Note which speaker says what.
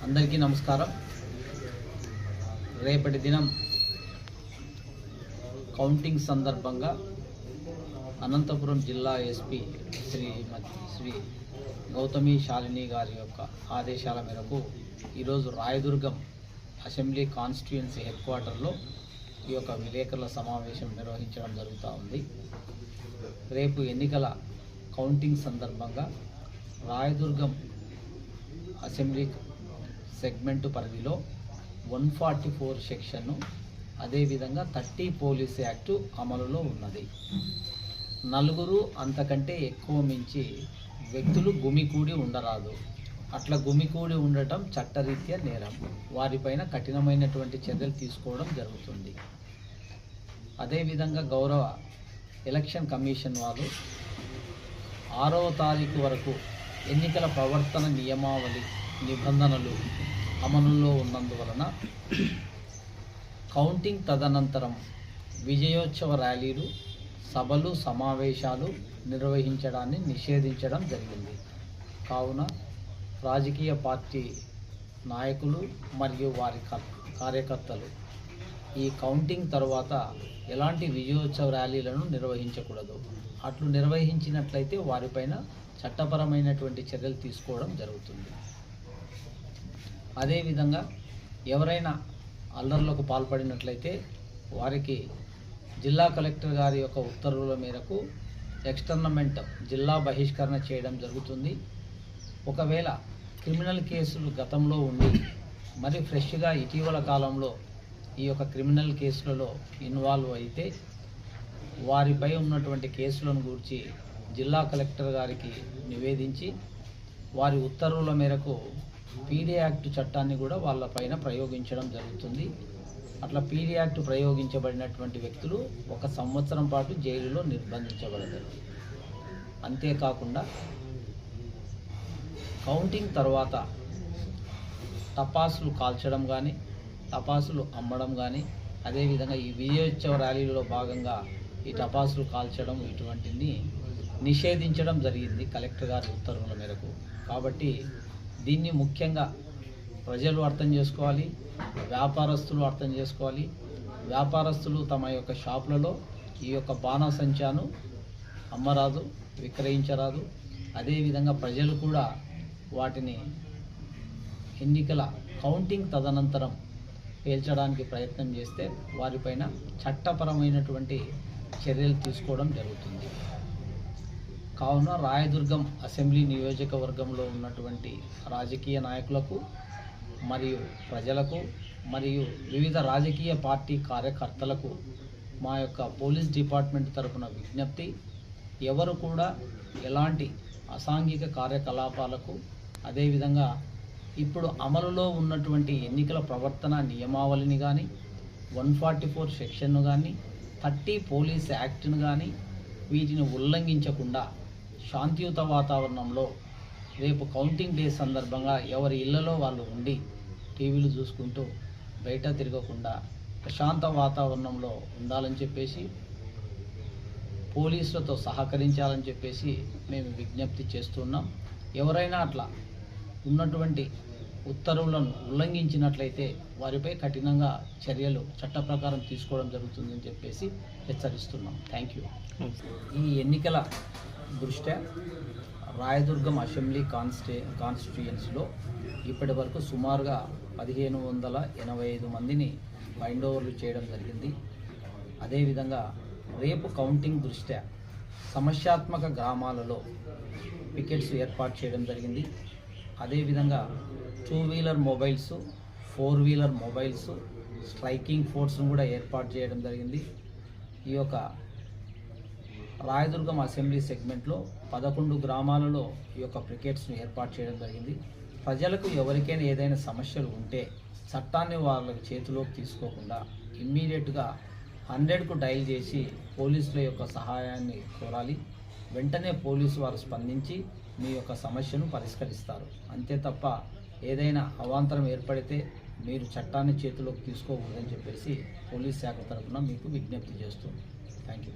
Speaker 1: అందరికీ నమస్కారం. రేపటి దినం కౌంటింగ్ సందర్భంగా అనంతపురం జిల్లా ఎస్పీ శ్రీ గౌతమి శాలిని గారి యొక్క ఆదేశాల మేరకు ఈరోజు రాయదుర్గం అసెంబ్లీ కాన్స్టిట్యుయెన్సీ హెడ్ క్వార్టర్లో ఈ యొక్క విలేకరుల సమావేశం నిర్వహించడం జరుగుతూ ఉంది. రేపు ఎన్నికల కౌంటింగ్ సందర్భంగా రాయదుర్గం అసెంబ్లీ సెగ్మెంట్ పరిధిలో 144 సెక్షన్ను, అదేవిధంగా 30 పోలీస్ యాక్టు అమలులో ఉన్నది. 4 అంతకంటే ఎక్కువ మించి వ్యక్తులు గుమికూడి ఉండరాదు. అట్లా గుమికూడి ఉండటం చట్టరీత్యా నేరం. వారిపైన కఠినమైనటువంటి చర్యలు తీసుకోవడం జరుగుతుంది. అదేవిధంగా గౌరవ ఎలక్షన్ కమిషన్ వారు 6వ తారీఖు వరకు ఎన్నికల ప్రవర్తన నియమావళి నిబంధనలు అమలులో ఉన్నందువలన కౌంటింగ్ తదనంతరం విజయోత్సవ ర్యాలీలు, సభలు, సమావేశాలు నిర్వహించడాన్ని నిషేధించడం జరిగింది. కావున రాజకీయ పార్టీ నాయకులు మరియు వారి కార్యకర్తలు ఈ కౌంటింగ్ తర్వాత ఎలాంటి విజయోత్సవ ర్యాలీలను నిర్వహించకూడదు. అట్లు నిర్వహించినట్లయితే వారిపైన చట్టపరమైనటువంటి చర్యలు తీసుకోవడం జరుగుతుంది. అదేవిధంగా ఎవరైనా అల్లర్లకు పాల్పడినట్లయితే వారికి జిల్లా కలెక్టర్ గారి యొక్క ఉత్తర్వుల మేరకు ఎక్స్టర్నమెంట్ జిల్లా బహిష్కరణ చేయడం జరుగుతుంది. ఒకవేళ క్రిమినల్ కేసులు గతంలో ఉండి మరి ఫ్రెష్గా ఇటీవల కాలంలో ఈ యొక్క క్రిమినల్ కేసులలో ఇన్వాల్వ్ అయితే వారిపై ఉన్నటువంటి కేసులను గురించి జిల్లా కలెక్టర్ గారికి నివేదించి వారి ఉత్తర్వుల మేరకు పీడీ యాక్ట్ చట్టాన్ని కూడా వాళ్ళపైన ప్రయోగించడం జరుగుతుంది. అట్లా పీడీ యాక్ట్ ప్రయోగించబడినటువంటి వ్యక్తులు 1 సంవత్సరం పాటు జైలులో నిర్బంధించబడతారు. అంతేకాకుండా కౌంటింగ్ తర్వాత టపాసులు కాల్చడం కానీ, టపాసులు అమ్మడం కానీ, అదేవిధంగా ఈ విజయోత్సవ ర్యాలీలో భాగంగా ఈ టపాసులు కాల్చడం ఇటువంటిని నిషేధించడం జరిగింది కలెక్టర్ గారి ఉత్తర్వుల మేరకు. కాబట్టి దీన్ని ముఖ్యంగా ప్రజలు అర్థం చేసుకోవాలి, వ్యాపారస్తులు అర్థం చేసుకోవాలి. వ్యాపారస్తులు తమ యొక్క షాపులలో ఈ యొక్క బాణాసంచాను అమ్మరాదు, విక్రయించరాదు. అదేవిధంగా ప్రజలు కూడా వాటిని ఎన్నికల కౌంటింగ్ తదనంతరం పేల్చడానికి ప్రయత్నం చేస్తే వారిపైన చట్టపరమైనటువంటి చర్యలు తీసుకోవడం జరుగుతుంది. కావున రాయదుర్గం అసెంబ్లీ నియోజకవర్గంలో ఉన్నటువంటి రాజకీయ నాయకులకు మరియు ప్రజలకు మరియు వివిధ రాజకీయ పార్టీ కార్యకర్తలకు మా యొక్క పోలీస్ డిపార్ట్మెంట్ తరఫున విజ్ఞప్తి: ఎవరు కూడా ఎలాంటి అసాంఘిక కార్యకలాపాలకు, అదేవిధంగా ఇప్పుడు అమలులో ఉన్నటువంటి ఎన్నికల ప్రవర్తన నియమావళిని కానీ, 144 సెక్షన్ను కానీ, 30 పోలీస్ యాక్ట్ను కానీ వీటిని ఉల్లంఘించకుండా శాంతియుత వాతావరణంలో రేపు కౌంటింగ్ డే సందర్భంగా ఎవరి ఇళ్లలో వాళ్ళు ఉండి టీవీలు చూసుకుంటూ బయట తిరగకుండా ప్రశాంత వాతావరణంలో ఉండాలని చెప్పేసి, పోలీసులతో సహకరించాలని చెప్పేసి మేము విజ్ఞప్తి చేస్తున్నాం. ఎవరైనా అట్లా ఉన్నటువంటి ఉత్తర్వులను ఉల్లంఘించినట్లయితే వారిపై కఠినంగా చర్యలు చట్ట ప్రకారం తీసుకోవడం జరుగుతుందని చెప్పేసి హెచ్చరిస్తున్నాం. Thank you. ఈ ఎన్నికల దృష్ట్యా రాయదుర్గం అసెంబ్లీ కాన్స్టిట్యుయెన్సీలో ఇప్పటి వరకు సుమారుగా 1585 మందిని బైండ్ ఓవర్లు చేయడం జరిగింది. అదేవిధంగా రేపు కౌంటింగ్ దృష్ట్యా సమస్యాత్మక గ్రామాలలో పికెట్స్ ఏర్పాటు చేయడం జరిగింది. అదేవిధంగా 2 wheeler mobiles, 4 wheeler mobiles, striking ఫోర్స్ను కూడా ఏర్పాటు చేయడం జరిగింది. ఈ యొక్క రాయదుర్గం అసెంబ్లీ సెగ్మెంట్లో 11 గ్రామాలలో ఈ యొక్క పికెట్స్ను ఏర్పాటు చేయడం జరిగింది. ప్రజలకు ఎవరికైనా ఏదైనా సమస్యలు ఉంటే చట్టాన్ని వాళ్ళ చేతిలోకి తీసుకోకుండా ఇమ్మీడియట్గా 100కు డయల్ చేసి పోలీసుల యొక్క సహాయాన్ని కోరాలి. వెంటనే పోలీసు వారు స్పందించి మీ యొక్క సమస్యను పరిష్కరిస్తారు. అంతే తప్ప ఏదైనా అవాంతరం ఏర్పడితే మీరు చట్టాన్ని చేతిలోకి తీసుకోకూడదని చెప్పేసి పోలీస్ శాఖ తరఫున మీకు విజ్ఞప్తి చేస్తుంది. Thank you.